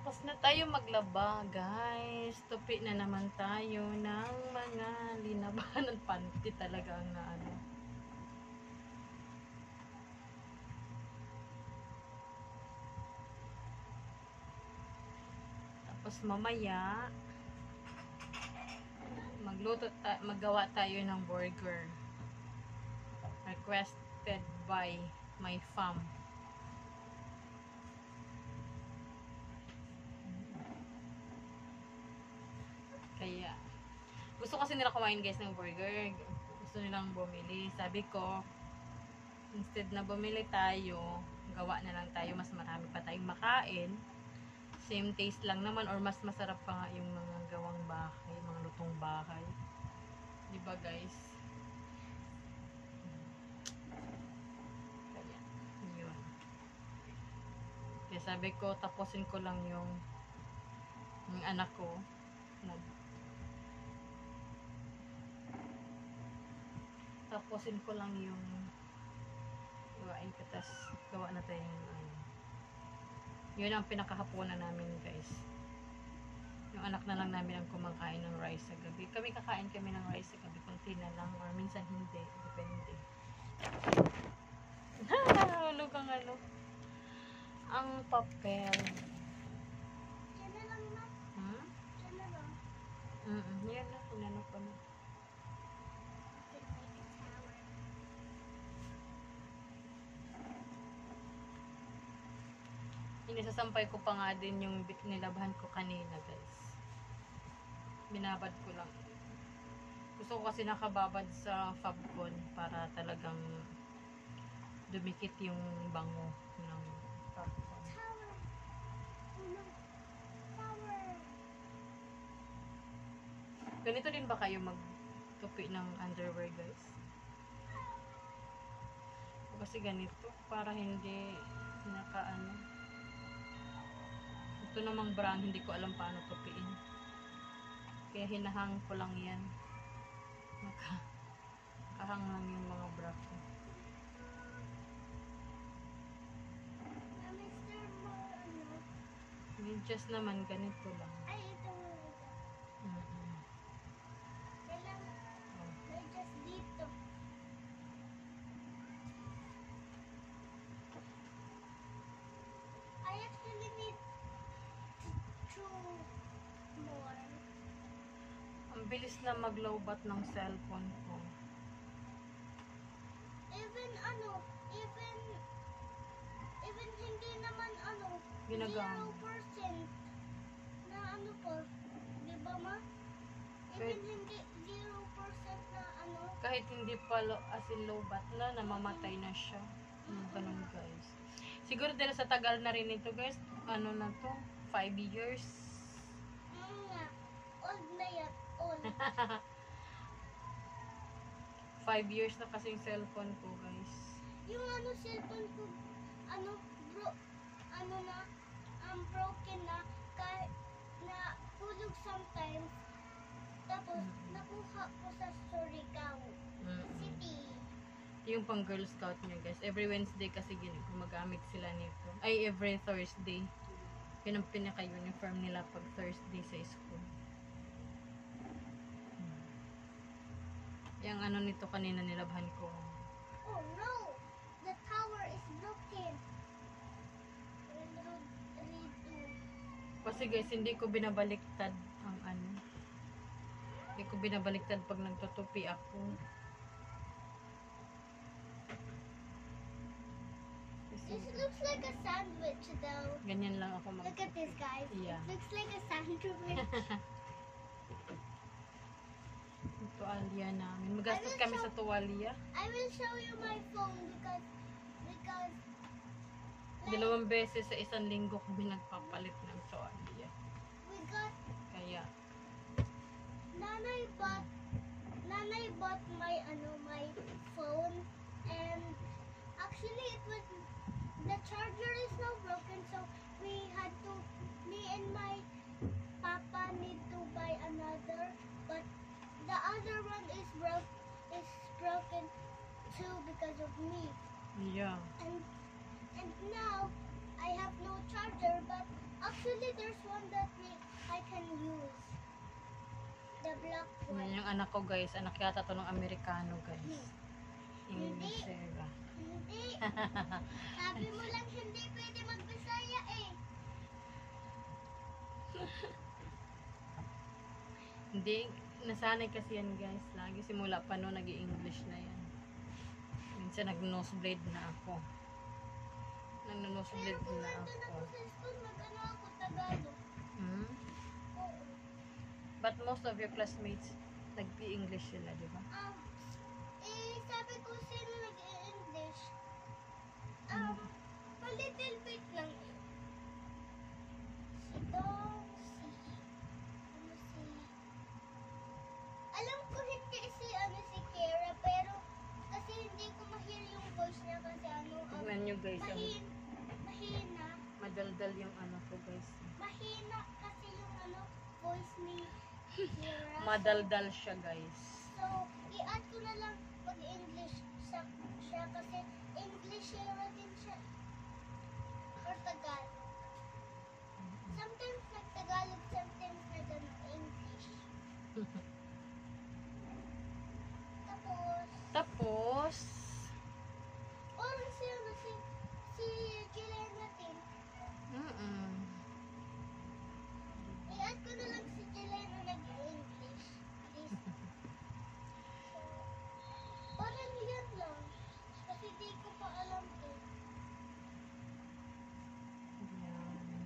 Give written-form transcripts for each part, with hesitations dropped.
Tapos na tayo maglaba, guys. Tupi na naman tayo ng mga linabahan. Panty talaga ang naano. Tapos mamaya, maggawa tayo ng burger. Requested by my fam. Kaya, gusto kasi nila kumain guys ng burger. Gusto nilang bumili. Sabi ko, instead na bumili tayo, gawa na lang tayo. Mas marami pa tayong makain. Same taste lang naman or mas masarap pa nga yung mga gawang bahay, mga lutong bahay. Diba guys? Kaya, yun. Kaya sabi ko, tapusin ko lang yung anak ko. Tapusin ko lang yung gawain ko, tas gawa na tayo yung yun ang pinakahapunan namin guys. Yung anak na lang namin ang kumakain ng rice sa gabi. Kami kakain kami ng rice sa gabi, konti na lang or minsan hindi, depende. Hulog ang ang papel. Yan na lang na. Yan na lang. Yan na, inano ko na. Inisasampay ko pa nga din yung nilabahan ko kanina guys. Binabad ko lang. Gusto ko kasi nakababad sa Fabcon para talagang dumikit yung bango ng Fabcon. Ganito din ba kayo magtupi ng underwear guys? Kasi ganito para hindi nakaano. Ito namang brand, hindi ko alam paano tupiin. Kaya hinahang ko lang yan. Nakahang lang yung mga bra ko. Medyas naman, ganito lang. Ay, ito mo. Kailang medyas dito. I actually need two more. Ang bilis na mag-lowbat ng cellphone ko. Even hindi naman Ginagamit. 0% na po. Di ba ma? Even hindi 0% na Kahit hindi pa as in lowbat na, namamatay na siya. Ganun guys. Siguro dahil sa tagal na rin ito guys, ano na to? 5 years. Old na yan. Old. 5 years na kasi yung cellphone ko guys. Yung cellphone ko, broken na, kahit na hulog sometimes, tapos nakuha ko sa Surigao City. Yung pang Girl Scout niya guys. Every Wednesday kasi gumagamit sila nito. Ay, every Thursday. Yun ang pinaka-uniform nila pag Thursday sa school. Yung nito kanina nilabhan ko. Oh no! The tower is broken. Kasi guys, hindi ko binabaliktad ang Hindi ko binabaliktad pag nagtutupi ako. This looks like a sandwich though. Ganyan lang ako Look at this guys. Yeah. It looks like a sandwich. Tuwalya namin. Magastos kami sa tuwalya. I will show you my phone because Dalawang beses sa isang linggo kami nagpapalit ng tuwalya. we got Kaya Nanay bought my phone, and actually the charger is now broken, so me and my papa need to buy another, but the other one is broken too because of me. yeah. And now I have no charger, but actually there's one that I can use. The black one. Yan yung anak ko guys. Anak yata to ng Amerikano guys. Hindi. Inglesera. Hindi. Sabi mo lang hindi pwede magbisaya eh. Hindi. Nasanay kasi yan guys. Lagi simula pa no nag-i-English na yan. Minsan nag-nosebleed na ako. Pero Nag-nosebleed kung na nandun ako ako. sa school, mag-ano ako Tagalog. Hmm? Oo. But most of your classmates, nag-i-English sila, di ba? Sabi ko sino nag-i-English. A little bit lang eh. Si Dong, alam ko hindi si Kara, pero kasi hindi ko ma-hear yung voice niya kasi Tignan nyo guys. mahina. Madaldal yung ano ko guys. Mahina kasi yung voice ni Kara. Madaldal siya guys. So, i-add ko na lang mag-English siya kasi English din siya. Or Tagalog. Sometimes nag-Tagalog, sometimes nag-English. Tapos, Or si Jelena din. I-add ko na lang si Jelena nag-English. Please. Parang yan lang. Kasi di ko pa alam eh. yan.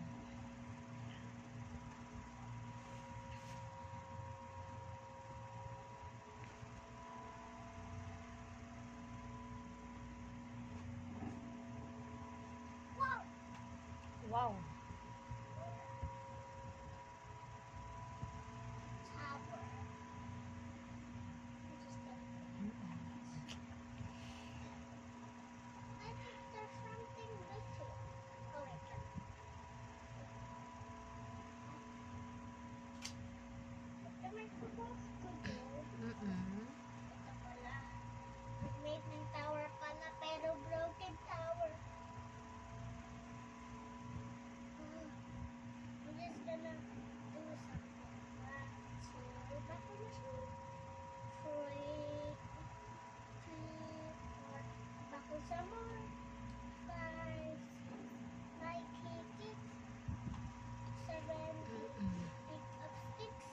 Wow! Wow. Tower. I think there's something missing. Oh, wait. Am I supposed to do? Ito pala. Nag-made ng tower pala, pero broken tower. I'm just gonna do something. 1, 2, back to the show. 3, 4, back to some more. 5, 6, 7, 8, pick up sticks.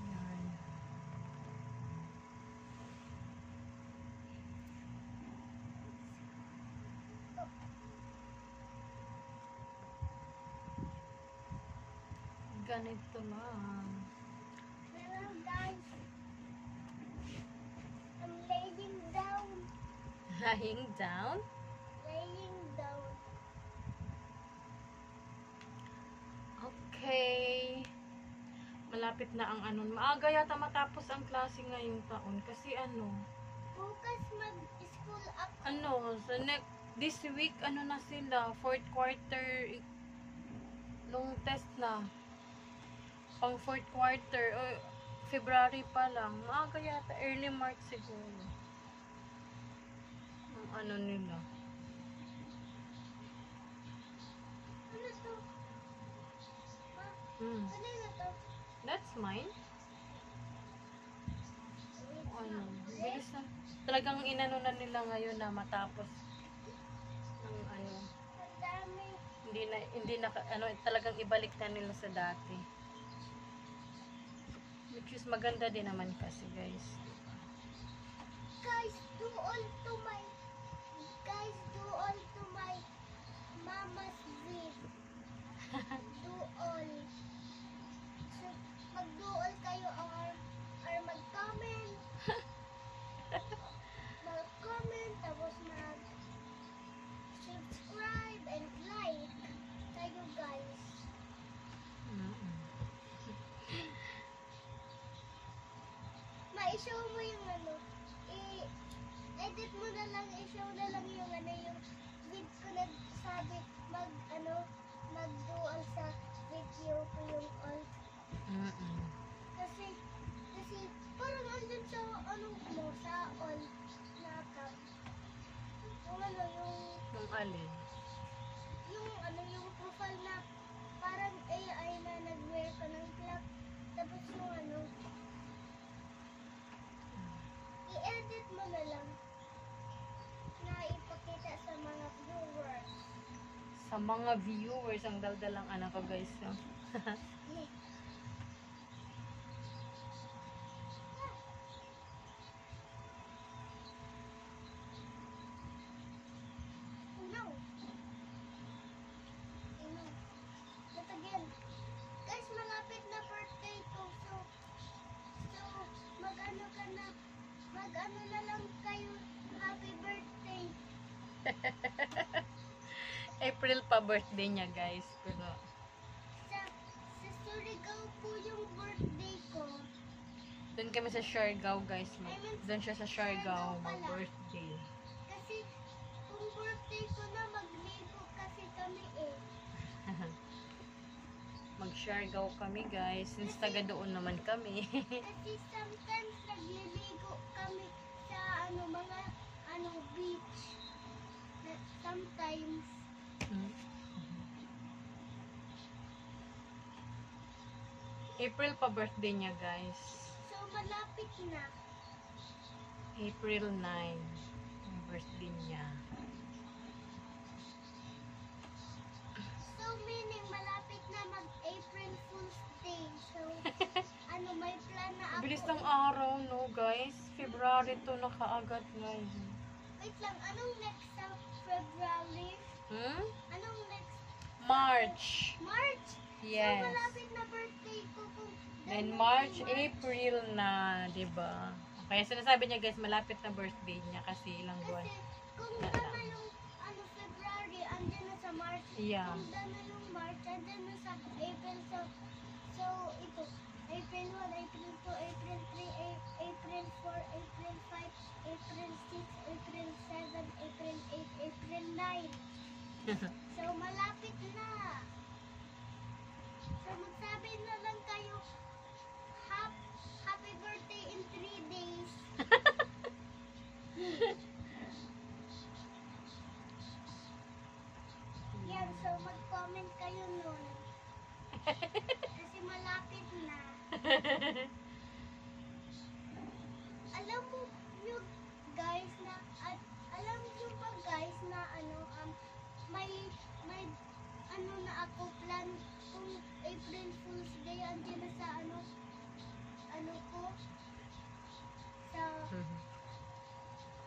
Yan. Ganito lang. Hello guys. I'm laying down. Lying down. Laying down. Okay. Malapit na ang ano. Maaga yata matapos ang klase ngayong taon. Kasi ano, Bukas mag-school ako. this week, na sila, fourth quarter, nung test na. Pang fourth quarter, February pa lang. Maaga yata, early March siguro. Ang nila. Ano to? Ma, Hmm. kanina to? That's mine. Wait, Bilis na. Talagang inano na nila ngayon na matapos ng ang dami. hindi na talagang ibalik na nila sa dati. Which is maganda din naman kasi guys. Guys, do all to my mama's vid. Do all. So, mag-do all kayo or mag-comment. Mag-comment, tapos mag-subscribe and like kayo guys. Ma-show mo yung edit mo na lang, i-show na lang yung yung vid ko nagsabi mag-dual sa video ko yung all. Kasi Ang mga viewers, ang daldalang anak ko guys. No? No. No. Not again. Guys, malapit na birthday ko. So, mag-ano ka na. Mag-ano na lang kayo. Happy birthday. April pa birthday niya guys. Pero, Sa Surigao po yung birthday ko. doon kami sa Siargao guys. Doon siya sa Siargao mag-birthday. Kasi, kung birthday ko na, magligo kasi kami eh. Mag-Siargao kami guys. Since taga doon naman kami. Kasi sometimes nagliligo kami sa mga beach. Sometimes. April pa birthday niya guys. So malapit na. April 9. Yung birthday niya. So meaning malapit na mag-April Fool's Day. So may plan na ako. Bilis ng araw no guys. February to na kaagad guys. Wait lang, anong next sa February? Anong next? March. March? Yes. So malapit na birthday ko kung Then March, April na, 'di ba? Kaya sinasabi niya guys, malapit na birthday niya kasi ilang buwan. Kasi kung dana yung February, andyan na sa March. Yeah. Kung dana yung March, andyan na sa April. So ito, April 1, April 2, April 3, April 4, April 5, April 6, April 7, April 8, April 9. So malapit na. So magsabi na lang kayo, happy birthday in 3 days. Yan, so mag-comment kayo nun. Kasi malapit na. Alam mo nyo guys na, alam nyo ba guys na may na ako plan kung April Fool's Day andyan na sa ko sa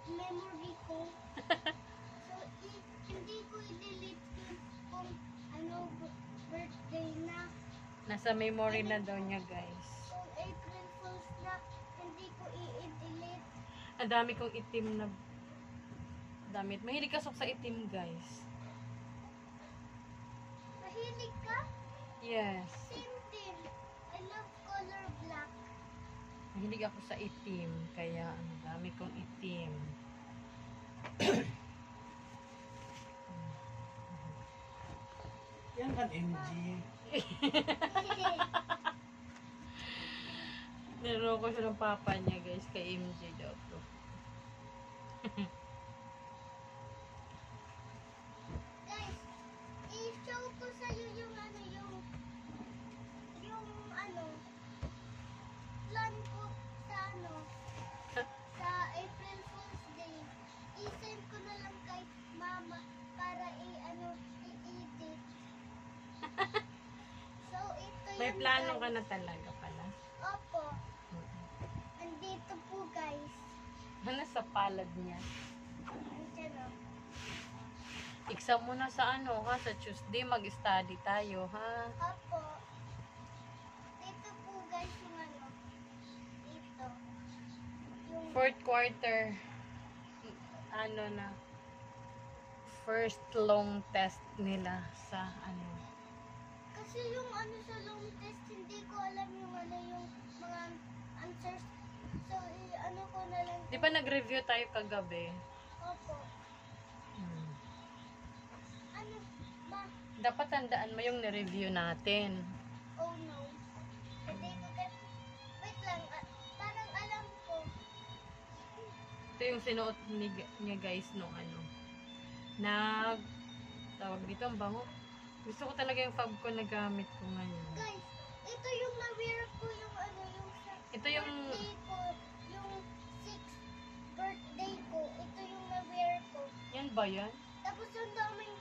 memory ko. So hindi ko i-delete yun kung birthday na. Nasa memory na daw niya guys. Kung April Fool's na, hindi ko i-delete. Ang dami kong itim na damit. Mahilig kasok sa itim guys. Mahilig ka? Yes. Same din. I love color black. Mahilig ako sa itim. Kaya ang dami kong itim. Yan kan MG. Niloko siya ng papa niya guys. Kay MJ daw to. Guys, i-show ko sa'yo yung plan ko sa April Fool's Day. I-send ko na lang kay mama para i-edit. So, ito May yun, plano guys. ka na talaga pala. Opo. Andito po guys. Ano sa palad niya? Andyan o. Exam mo na sa ano ha? Sa Tuesday mag-study tayo ha? Opo. Dito po guys yung dito. Yung Fourth quarter. Ano na? First long test nila sa ano. kasi yung sa long test, hindi ko alam yung yung mga answers. So, ko na lang. Di ba nag-review tayo kagabi? Opo. Ma, Dapat tandaan mo yung ni-review natin. oh no. Hindi ko wait lang, parang alam ko. Ito yung sinuot niya guys nung ano. Tawag dito ang bango. Gusto ko talaga yung fab ko na gamit ko ngayon. Guys, ito yung na-wear ko yung yung sa Ito yung birthday ko, yung 6th birthday ko. Ito yung na-wear ko. yan ba yan? Tapos yung daming,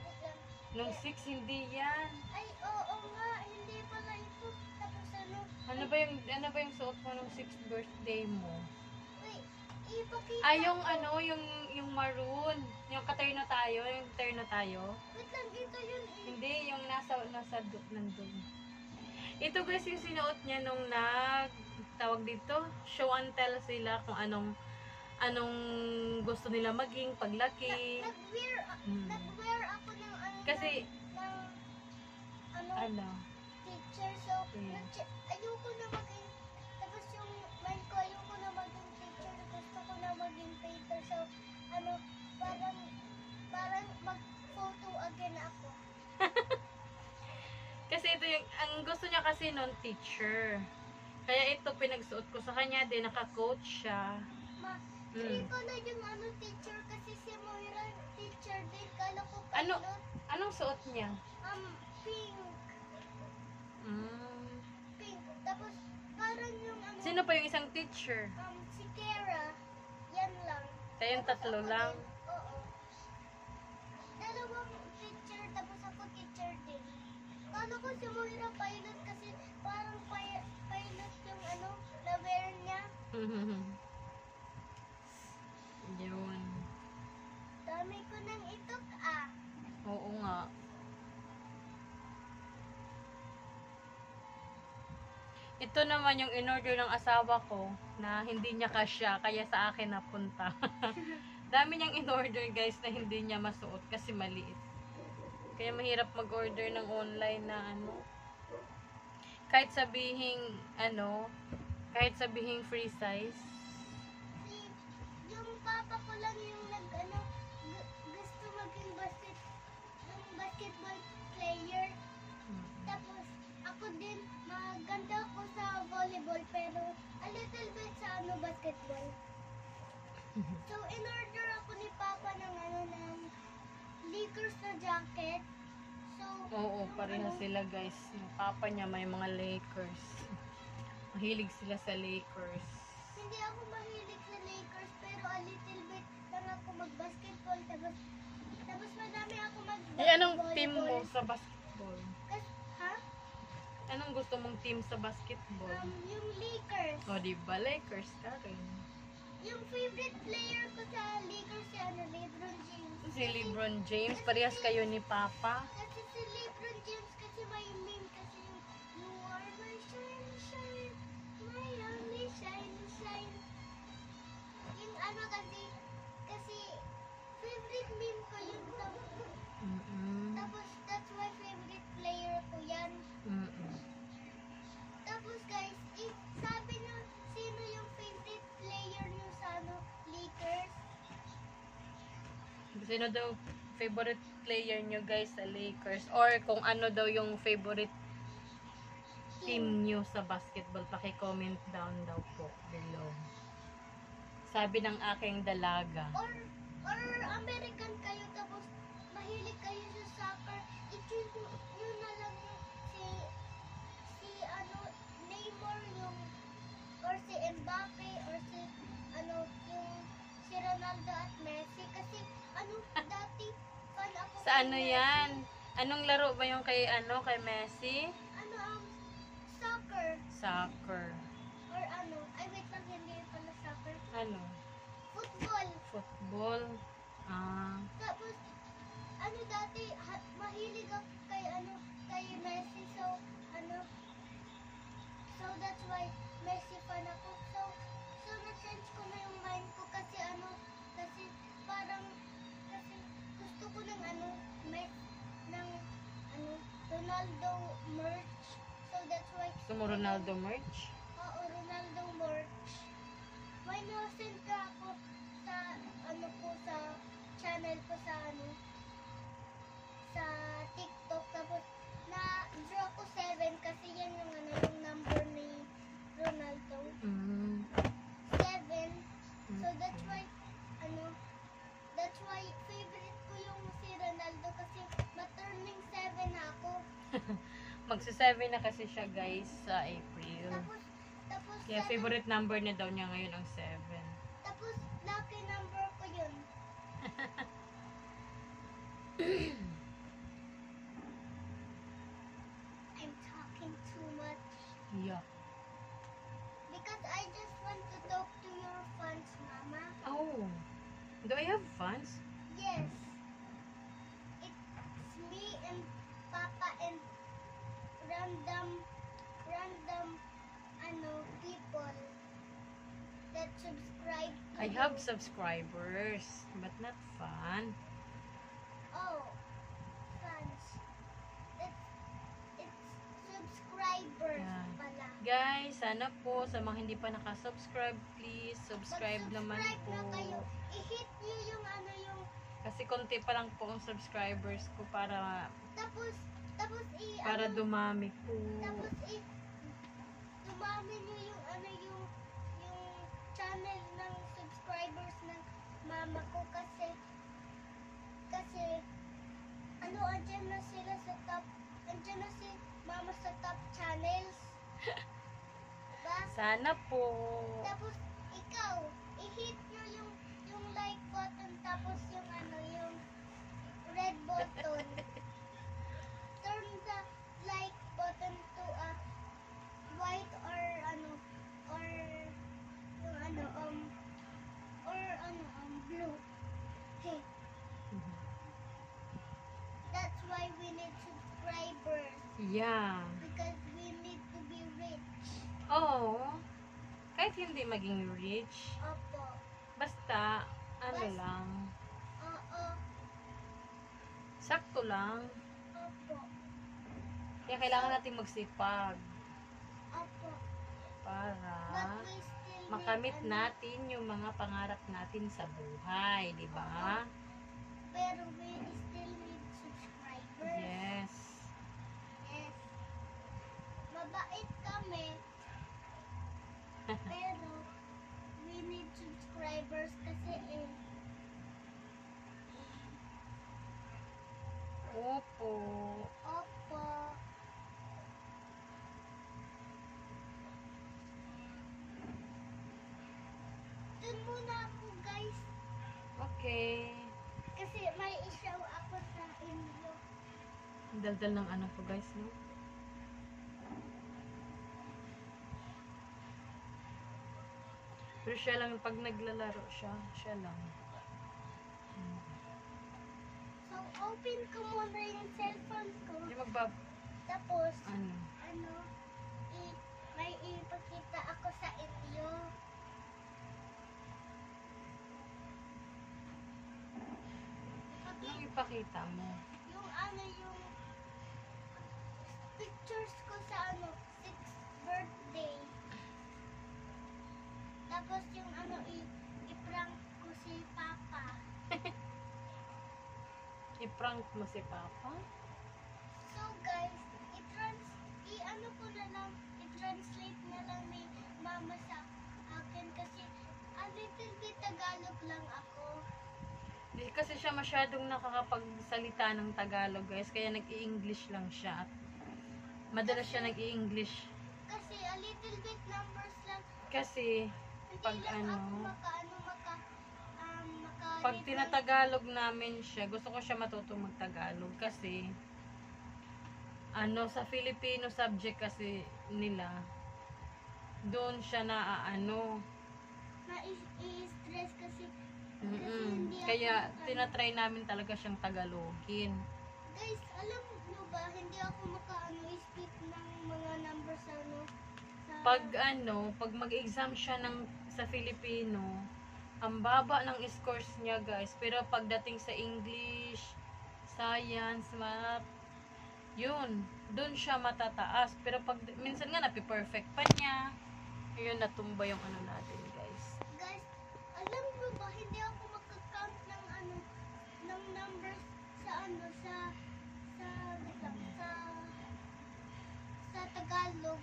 wait lang, Nung 6, hindi yan. Ay, oo nga. Hindi pala ito. Tapos ano? Ano ba yung suot mo nung 6th birthday mo? Wait, ipakita Ah, yung ko. ano, yung maroon. Yung katerno tayo, yung terno tayo. Wait lang, ito yun eh. Hindi, yung nandun. Ito guys yung sinuot niya nung tawag dito, show and tell sila kung anong gusto nila maging paglaki. Nag-wear ako ng ano, Kasi, ng ano, teacher. So, Yeah. ayoko na maging, tapos yung mind ko, ayoko na maging teacher. Gusto ko na maging painter. So, parang mag-photo again ako. kasi ito yung, ang gusto niya kasi nun, teacher. Kaya ito, pinagsuot ko sa kanya din, naka-coach siya. Hindi ko na yung teacher kasi si Moira teacher din. Kala ko Ano? pilot. Anong suot niya? Pink. Mm. Pink. Tapos, parang yung Sino pa yung isang teacher? si Kara. Yan lang. Kayong Tapos tatlo ako lang? din, oo. Dalawang teacher, tapos ako teacher din. Kala ko si Moira pilot kasi parang pilot yung na-wear niya. Yun. Dami ko nang itok Oo nga. Ito naman yung in-order ng asawa ko na hindi niya kasya, kaya sa akin napunta. Dami niyang in-order guys na hindi niya masuot kasi maliit. Kaya mahirap mag-order ng online na kahit sabihing free size. Yung papa ko lang yung gusto maging basketball player. Tapos ako din maganda ako sa volleyball pero a little bit sa basketball. So in order ako ni papa ng ng Lakers na jacket. So Oo, yung pareha sila guys. Yung papa niya may mga Lakers. Mahilig sila sa Lakers. Hindi ako mahilig sa Lakers pero a little bit lang ako mag-basketball tapos madami ako Anong team mo sa basketball? Ha? Anong gusto mong team sa basketball? Yung Lakers. O, diba? Lakers ka rin. Yung favorite player ko sa Lakers si LeBron James. Si LeBron James, parehas kayo ni Papa. Kasi si LeBron James kasi may meme kasi yung You are my shine, shine, my only shine, shine. Yung kasi favorite meme ko yun. Tapos that's my favorite player ko yan. Tapos guys, sabi nyo sino yung favorite player nyo sa Lakers? Sino daw favorite player nyo guys sa Lakers? Or kung ano daw yung favorite team nyo sa basketball, paki-comment down daw po below. Sabi ng aking dalaga. Or American kayo tapos mahilig kayo sa soccer, i-choose nyo na lang yung si Neymar yung or si Mbappe or yung si Ronaldo at Messi kasi dati fan ako Sa kay ano Messi. yan? Anong laro ba yung kay Messi? Soccer Soccer. or ay wait lang, hindi pala soccer, Ano? football. Football. Tapos, dati, mahilig ako kay Messi. So that's why Messi fan ako. So na-change ko na yung mind ko kasi kasi gusto ko ng Ronaldo merch. So that's why, Gusto mo Ronaldo merch? oo, Ronaldo merch. May no-send ka ako sa sa channel ko sa TikTok, tapos na-draw ko 7 kasi yan yung yung number ni Ronaldo. 7. So that's why favorite ko yung si Ronaldo kasi ma-turning 7 na ako. Magsa-7 na kasi siya guys sa April. Tapos Kaya favorite number niya daw niya ngayon ang 7. Tapos lucky number ko yun. have fans? Yes. It's me and Papa and random people that subscribe to I have you. subscribers, but not fan. Oh, fans. It's subscribers Yeah. pala. Guys, sana po sa mga hindi pa nakasubscribe, please subscribe naman Mag-subscribe po. na kayo. I-hit nyo yung Kasi konti pa lang po ang subscribers ko para tapos dumami po. tapos dumami nyo yung yung channel ng subscribers ng mama ko kasi andyan na sila sa top, andyan na si mama sa top channels. Diba? Sana po. Tapos ikaw, i-hit nyo yung like button tapos yung yung red button. Turn the like button to a white or blue. Hey, that's why we need subscribers Yeah. because we need to be rich. Oo. Kahit hindi maging rich, Opo. basta lang, Oo. sakto lang. Opo. Kaya kailangan natin magsipag Opo. para But we still makamit need, natin yung mga pangarap natin sa buhay, di ba? pero we still need subscribers. Yes. Yes. Mabait kami. Pero we need subscribers kasi Opo. Opo. Dun muna ako guys. Okay. Kasi may isaw ako sa inyo. Ang daldal ng anak ko, guys, no? Pero siya lang, pag naglalaro siya lang. So open ko muna yung cellphone ko. Yung Tapos, ano, may ipakita ako sa inyo. anong ipakita mo? Yung yung pictures ko sa 6th birthday. Tapos yung i-prank ko si Papa. I-prank mo si Papa? So guys, i-translate na lang ni Mama sa akin kasi a little bit Tagalog lang ako. Hindi kasi siya masyadong nakakapagsalita ng Tagalog, guys. Kaya nag-i-English lang siya. At madalas siya nag-i-English. Kasi a little bit numbers lang. Kasi, Hindi pag lang ano, ako pag tinatagalog namin siya, gusto ko siya matutong mag-Tagalog. Kasi, sa Filipino subject kasi nila, doon siya na-stress kasi hindi Kaya, ako tinatry namin talaga siyang Tagalogin. Guys, alam nyo ba, hindi ako speak ng mga numbers sa Pag mag-exam siya sa Filipino, ang baba ng scores niya, guys. Pero pagdating sa English, Science, Math, yun, doon siya matataas. Pero minsan nga napi-perfect pa niya. Yun, natumba yung natin, guys. Guys, alam nyo ba, hindi ako makakount ng ng numbers sa sa Tagalog.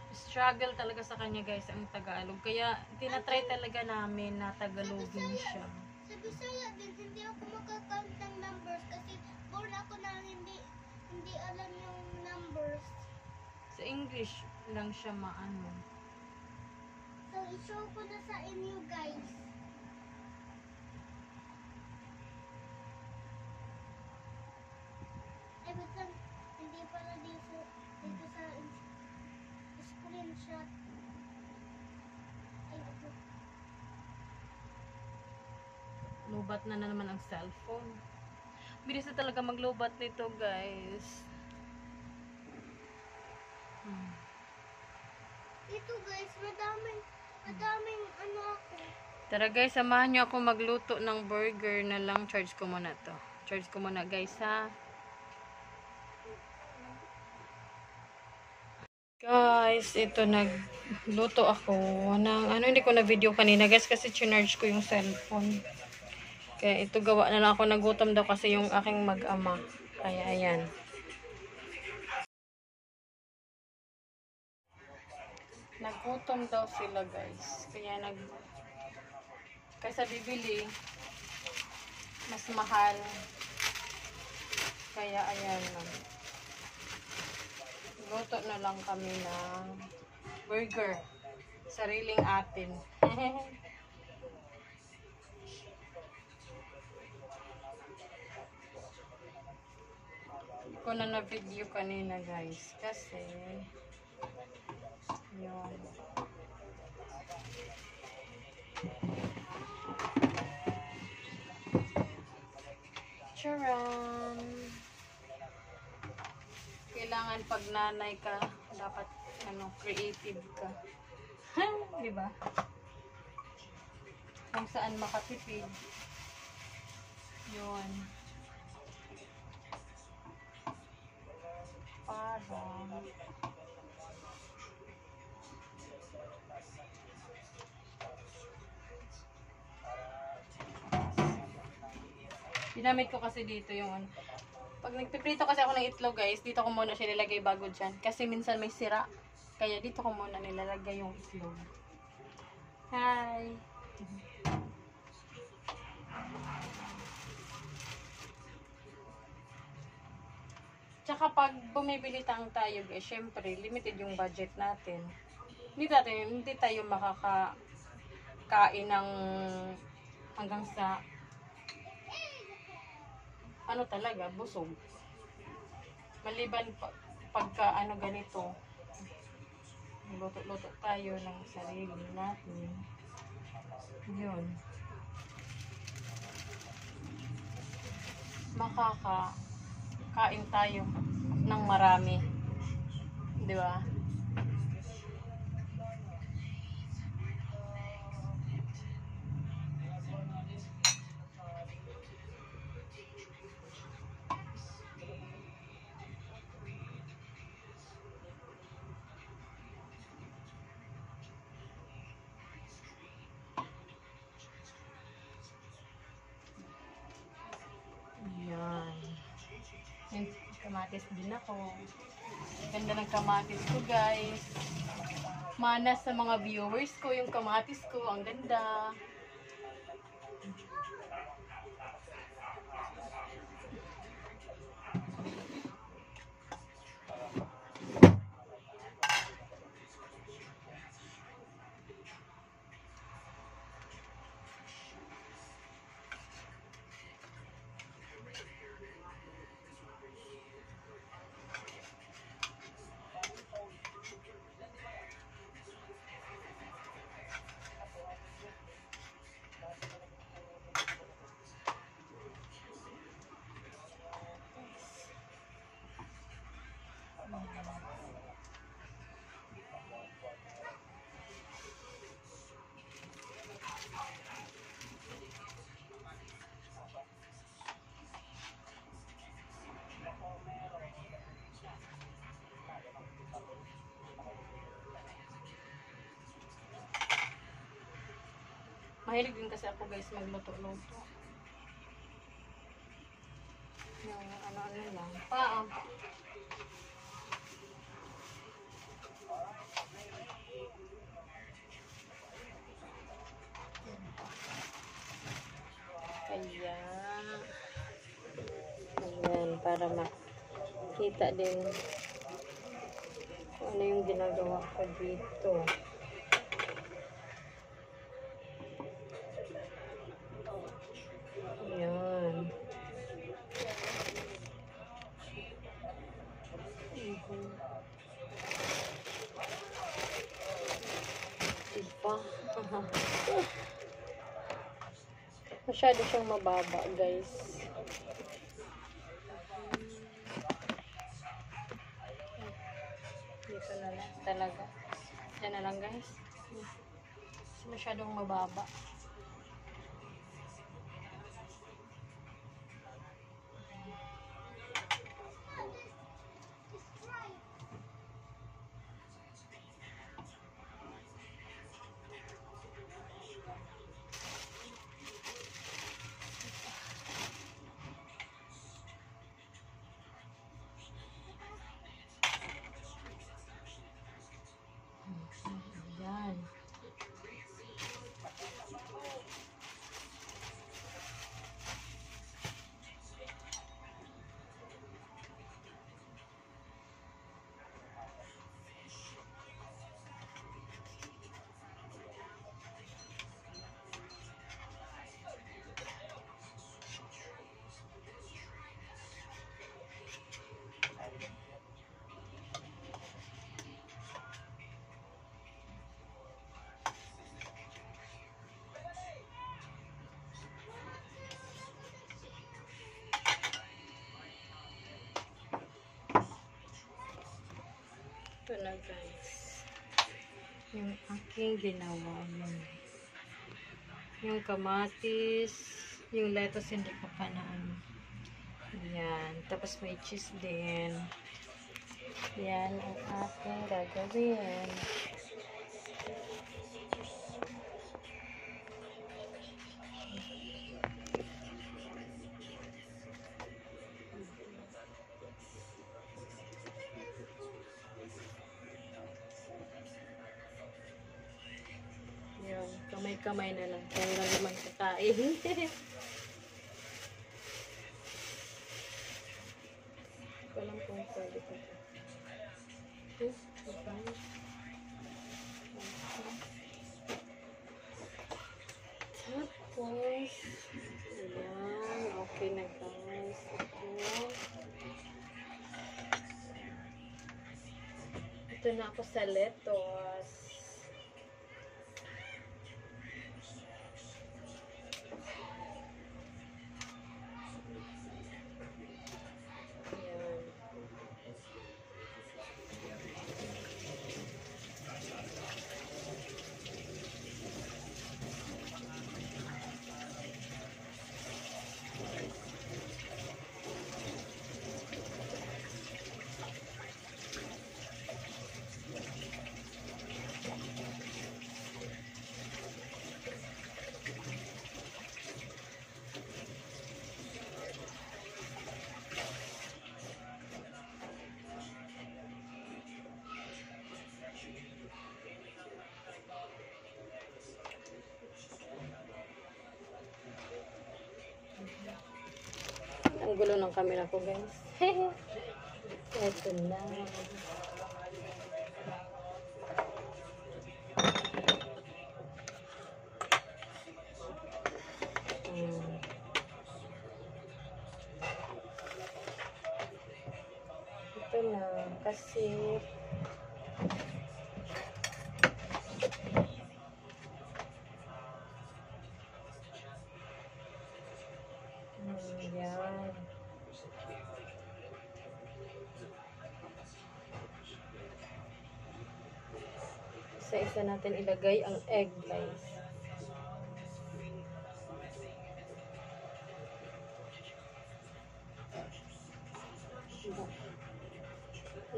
Struggle talaga sa kanya, guys, ang Tagalog. Kaya, tinatry talaga namin na Tagalogin siya. Sa Bisaya din, hindi ako makakount ng numbers kasi born ako na hindi alam yung numbers. Sa English lang siya So, i-show ko na sa inyo, guys. Ay, wait lang. Hindi pala dito sa screenshot. Ay, ito. No Lobat na naman ang cellphone. Bilis na talaga maglobat nito, guys. Ito guys, madaming ano ako. Tara guys, samahan nyo ako magluto ng burger na lang. Charge ko muna to. Charge ko muna guys ha. Guys, ito nagluto ako ng hindi ko na video kanina guys kasi chinarge ko yung cellphone. Kaya ito gawa na lang ako, nagutom daw kasi yung aking mag-ama. Kaya ayan. Nagutom daw sila guys. Kaya kaysa bibili mas mahal. Kaya ayan lang. Luto na lang kami ng burger. Sariling atin. Ko na video kanina guys. Kasi yun. Charan! Kailangan pag nanay ka, dapat creative ka. Diba? Kung saan makatipid. Yun. Parang ginamit ko kasi dito yung pag nagpiprito kasi ako ng itlog guys, dito ko muna siya nilagay bago dyan. Kasi minsan may sira. Kaya dito ko muna nilalagay yung itlog. Hi! Tsaka pag bumibili tayo guys, syempre limited yung budget natin. Hindi tayo makakain ng hanggang sa talaga, busog. Maliban pagka ganito, luto-luto tayo ng sarili natin. Yun. Makakain tayo ng marami. Di ba? Yan, kamatis din ako. Ganda ng kamatis ko guys. Manas sa mga viewers ko yung kamatis ko. Ang ganda. Mahilig din kasi ako guys magluto-luto. Yung ano-ano lang. Kaya ayan, para makita din kung ano yung ginagawa ko dito. Ayan. Diba? Masyado siyang mababa, guys. Dito na lang talaga. Yan na lang, guys. Masyadong mababa. Yan. Ito na, guys. Yung aking ginawa yun. Yung kamatis, yung lettuce hindi ko pa na ano. Yan. Tapos may cheese din. Yan ang aking gagawin. Yan. Kamay-kamay na lang. Kaya lang naman kakain. Walang kung pwede ko. Tapos, ayan, okay na guys. Ito na ako sa lettuce. Ayan. Ang gulo ng camera ko, guys. Ito na. Ito na. Kasi yan. Isa-isa natin ilagay ang egg, guys.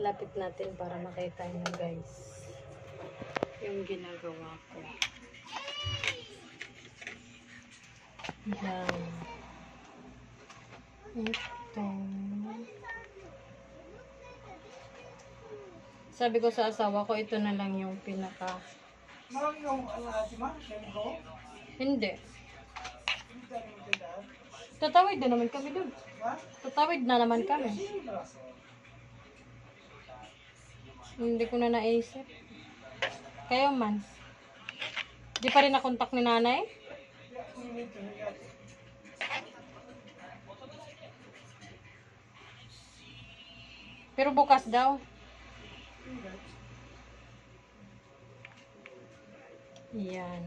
Lapit natin para makita nyo, guys, yung ginagawa ko. Yan. Ito. Sabi ko sa asawa ko, ito na lang yung pinaka... Hindi. Tatawid na naman kami dun. Tatawid na naman kami. Hindi ko na naisip. Kayo man. Di pa rin nakontak ni nanay? Pero bukas daw. Yan.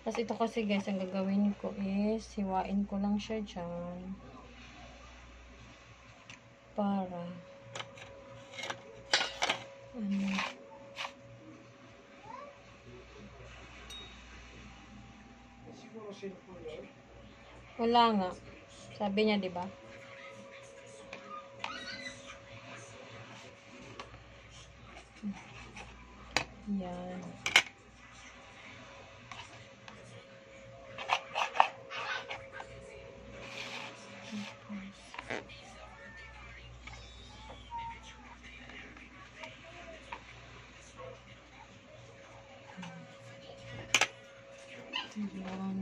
Tapos ito kasi guys, ang gagawin ko is, hiwain ko lang siya dyan. Para, wala nga. Sabi niya, di ba? Yan. Yan.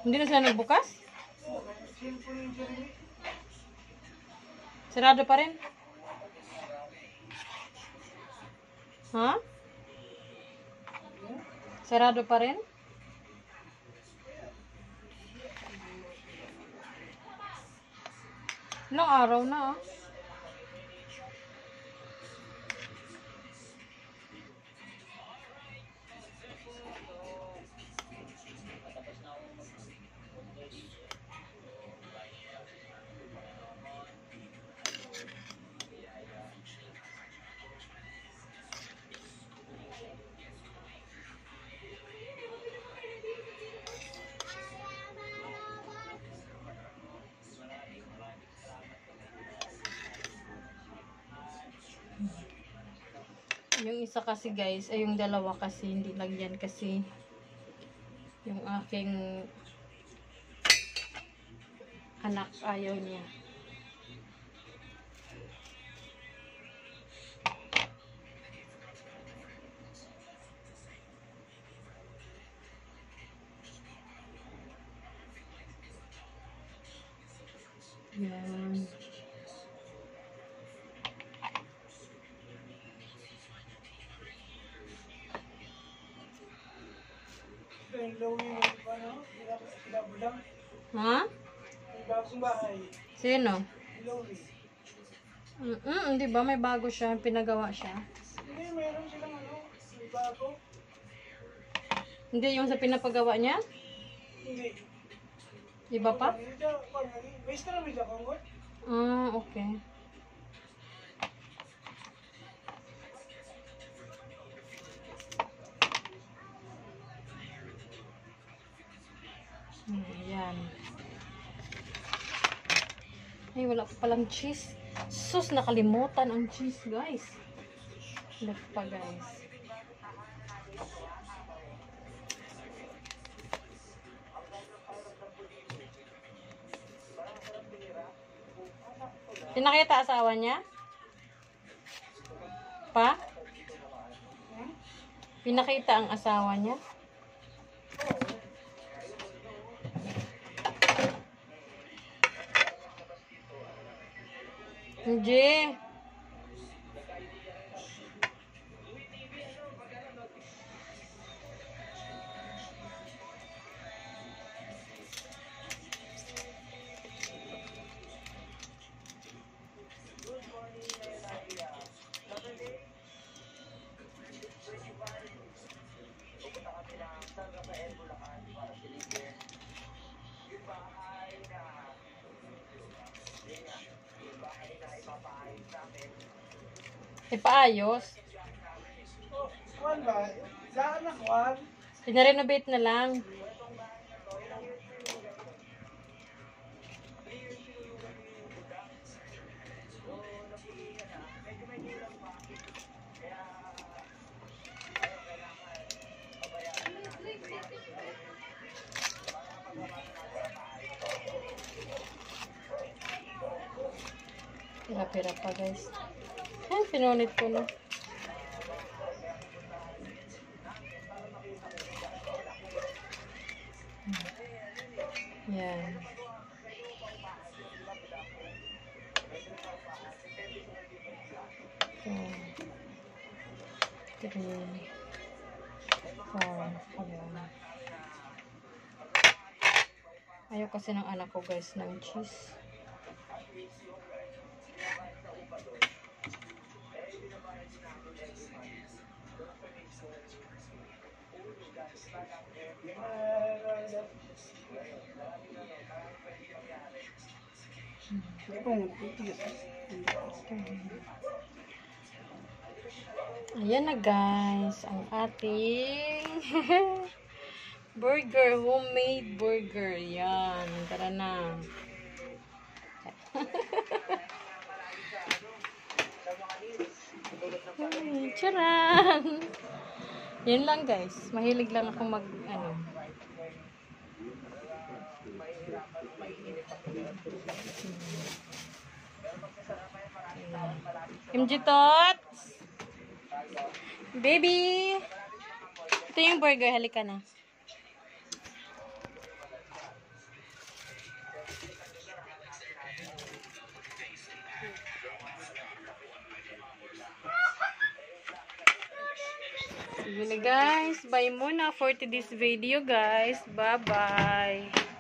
Hindi na sila nagbukas? Sarado pa rin? Ha? Sarado pa rin? Ilang araw na ah. Yung isa kasi guys, ay yung dalawa kasi hindi lang yan kasi yung aking anak ayaw niya. Yan. Ha? Sino? Di ba may bago siya, pinagawa siya? Hindi, mayroon silang may bago. Hindi yung sa pinapagawa niya? Hindi. Iba pa? Basta na may dakong ko. Okay. Ayan. Ay, wala pa palang cheese. Sus, nakalimutan ang cheese, guys. Look pa, guys. Pinakita asawa niya? Pa? Pinakita ang asawa niya? Hindi. Ipaayos. Kuwan ba? Saan na kuwan? Pinarenovate na lang. Napira pa guys. Ay, pinunit ko na. Yan. So, 3, 4, ayan. Ayaw kasi ng anak ko guys ng cheese. Ayan na guys, ang ating burger, homemade burger. Yan, tara na. Ay, charan! Yan lang guys, mahilig lang ako mag, ano. MG Tots! Baby! Ito yung burger. Halika na. Sige na guys. Bye muna for today's video guys. Bye-bye.